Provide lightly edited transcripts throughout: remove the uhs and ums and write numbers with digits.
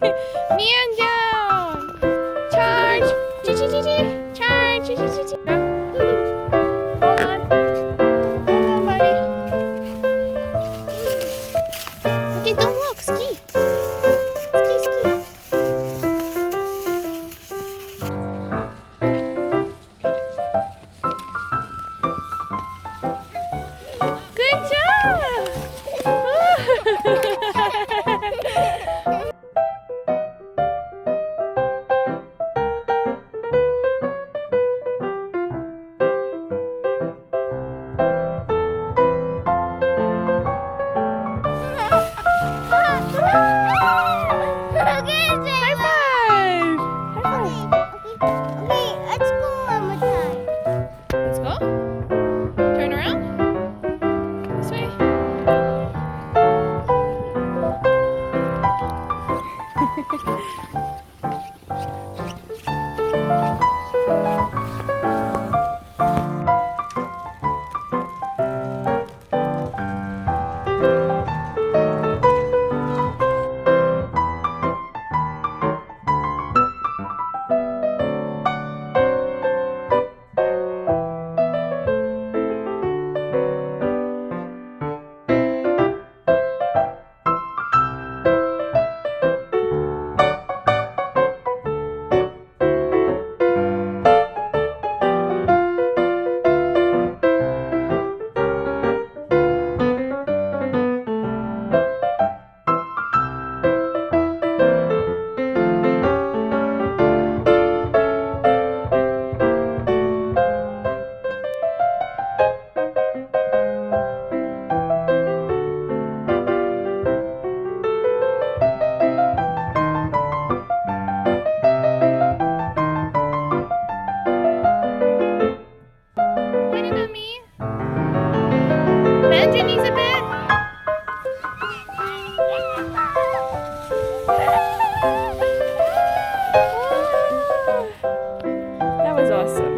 Man down. Charge. Charge. Hold on. Hold on, buddy. Okay, don't walk. Ski. Ski. Good job. Let's go. Turn around. This way. What about me? Bend your knees a bit. That was awesome.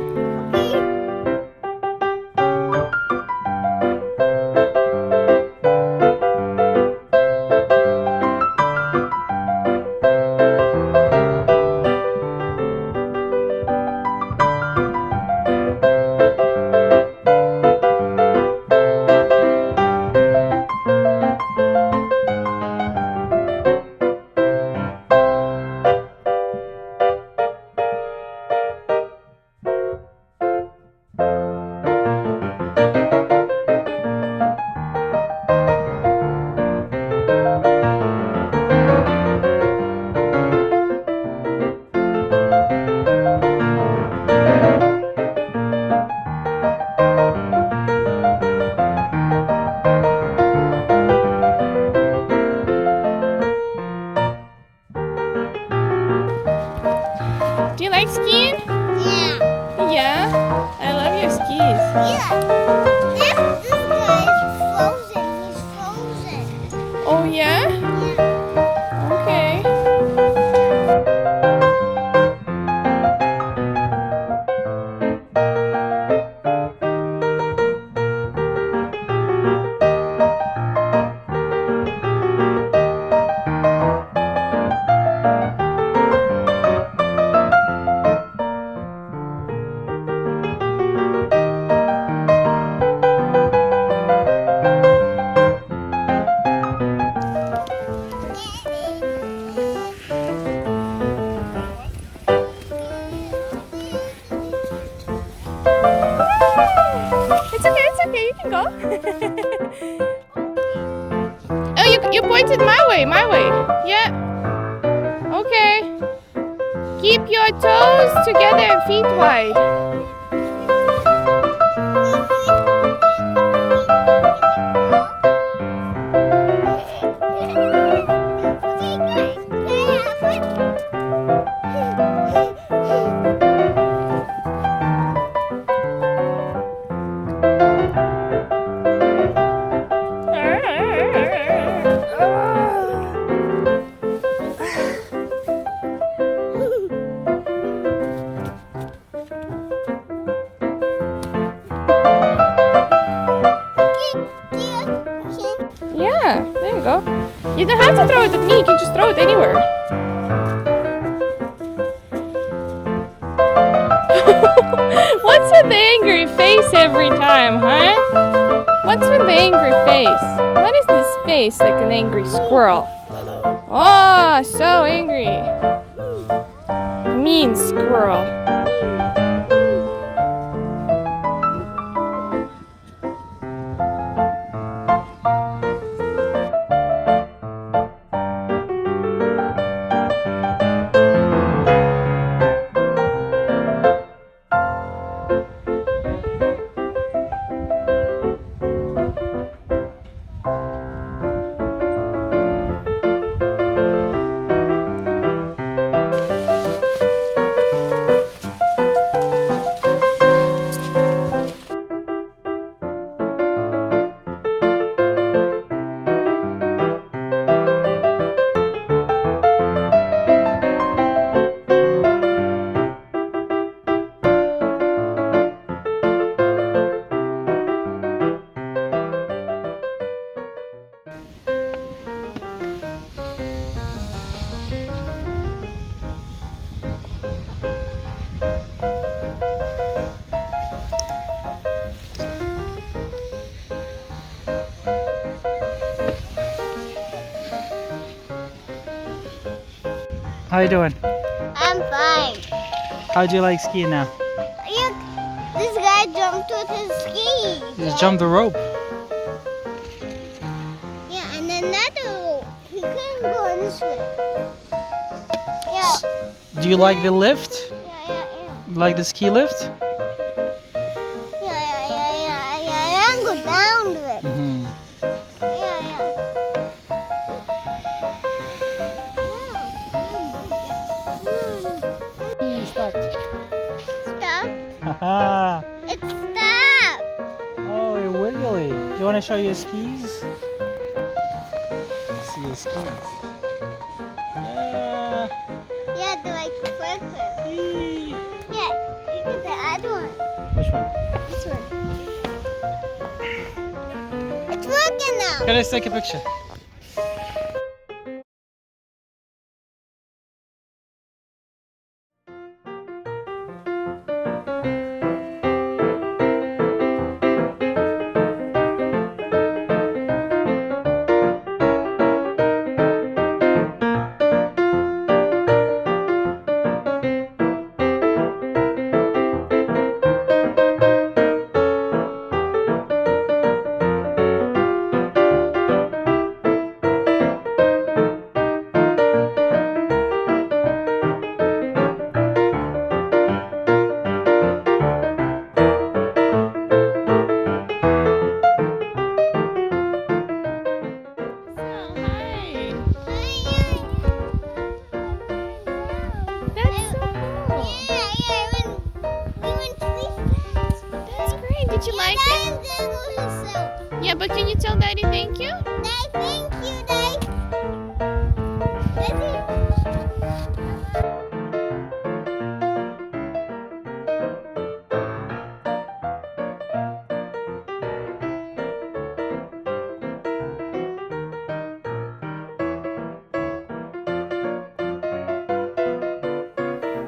Do you like skiing? Yeah. Yeah? I love your skis. Yeah. This guy is frozen. He's frozen. Oh yeah? Yeah. Okay. It's okay, you can go. Oh, you pointed my way. Yeah. Okay. Keep your toes together and feet wide. Yeah, there you go. You don't have to throw it at me, you can just throw it anywhere. with the angry face every time, huh? What's with the angry face? What is this face like an angry squirrel? Oh, so angry. Mean squirrel. How you doing? I'm fine. How'd you like skiing now? Look, this guy jumped with his ski. You just jumped the rope. Yeah, and another rope. He couldn't go in this way. Yeah. Do you like the lift? Yeah. You like the ski lift? Yeah. And go down to it. Mm-hmm. Yeah. Stuck. Stop. Haha. It's stop. Oh, you're wiggly. Do you want to show your skis? Let's see your skis. Yeah. Yeah, they're like purple. Yeah, look at the other one. Which one? This one. It's working now. Okay, let's take a picture. Did you like it? Yeah, but can you tell Daddy thank you? Thank you, Dad.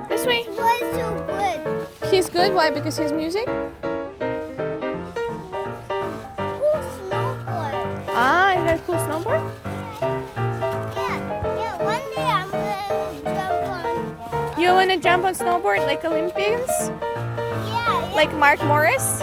This way. Why so good? He's good. Why? Because his music? Cool snowboard. Ah, is that a cool snowboard? Yeah. One day I'm gonna jump on. You wanna jump on snowboard like Olympians? Yeah. Like Mark Morris?